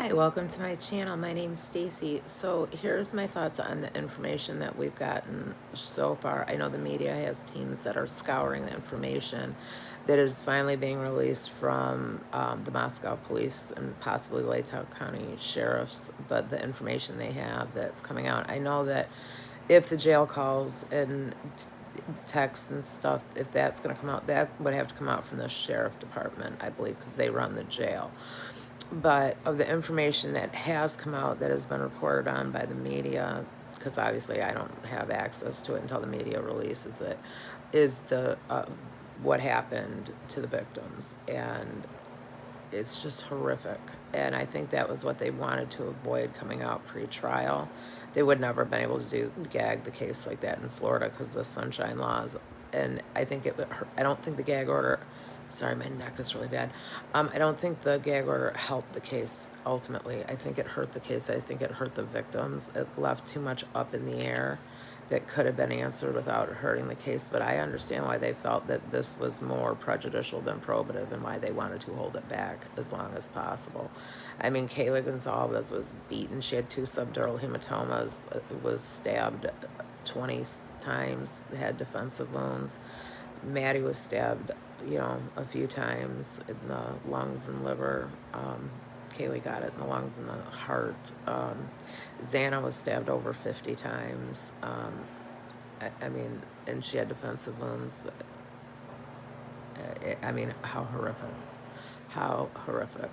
Hi, welcome to my channel. My name's Stacy. So here's my thoughts on the information that we've gotten so far. I know the media has teams that are scouring the information that is finally being released from the Moscow police and possibly Latah County sheriffs, but the information they have that's coming out. I know that if the jail calls and texts and stuff, if that's going to come out, that would have to come out from the sheriff department, I believe, because they run the jail. But of the information that has come out that has been reported on by the media, because obviously I don't have access to it until the media releases it, is the what happened to the victims, and it's just horrific. And I think that was what they wanted to avoid coming out pre-trial. They would never have been able to gag the case like that in Florida because of the sunshine laws. And I think I don't think the gag order, sorry, my neck is really bad. I don't think the gag order helped the case ultimately. I think it hurt the case. I think it hurt the victims. It left too much up in the air that could have been answered without hurting the case. But I understand why they felt that this was more prejudicial than probative and why they wanted to hold it back as long as possible. I mean, Kayla Gonzalez was beaten. She had 2 subdural hematomas, was stabbed 20 times, had defensive wounds. Maddie was stabbed, a few times in the lungs and liver. Kaylee got it in the lungs and the heart. Xana was stabbed over 50 times. I mean, and she had defensive wounds. I mean, how horrific. How horrific.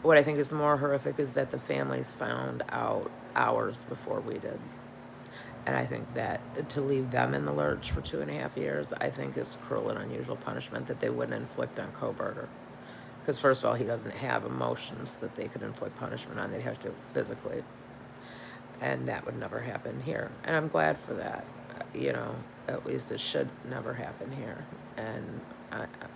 What I think is more horrific is that the families found out hours before we did. And I think that to leave them in the lurch for 2.5 years, I think is cruel and unusual punishment that they wouldn't inflict on Kohberger. Because first of all, he doesn't have emotions that they could inflict punishment on. They'd have to physically. And that would never happen here. And I'm glad for that. At least it should never happen here. And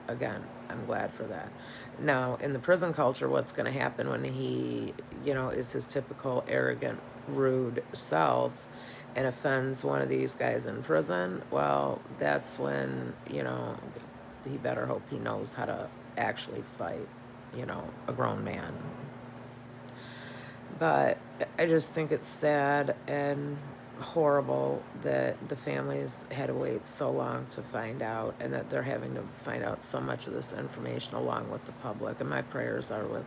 again, I'm glad for that. Now, in the prison culture, what's going to happen when he, is his typical arrogant, rude self and offends one of these guys in prison? Well, that's when, he better hope he knows how to actually fight, a grown man. But I just think it's sad and horrible that the families had to wait so long to find out, and that they're having to find out so much of this information along with the public. And my prayers are with,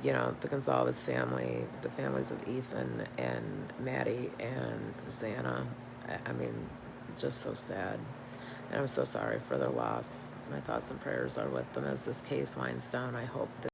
the Gonzalez family, the families of Ethan and Maddie and Xana. I mean, just so sad. And I'm so sorry for their loss. My thoughts and prayers are with them as this case winds down. I hope that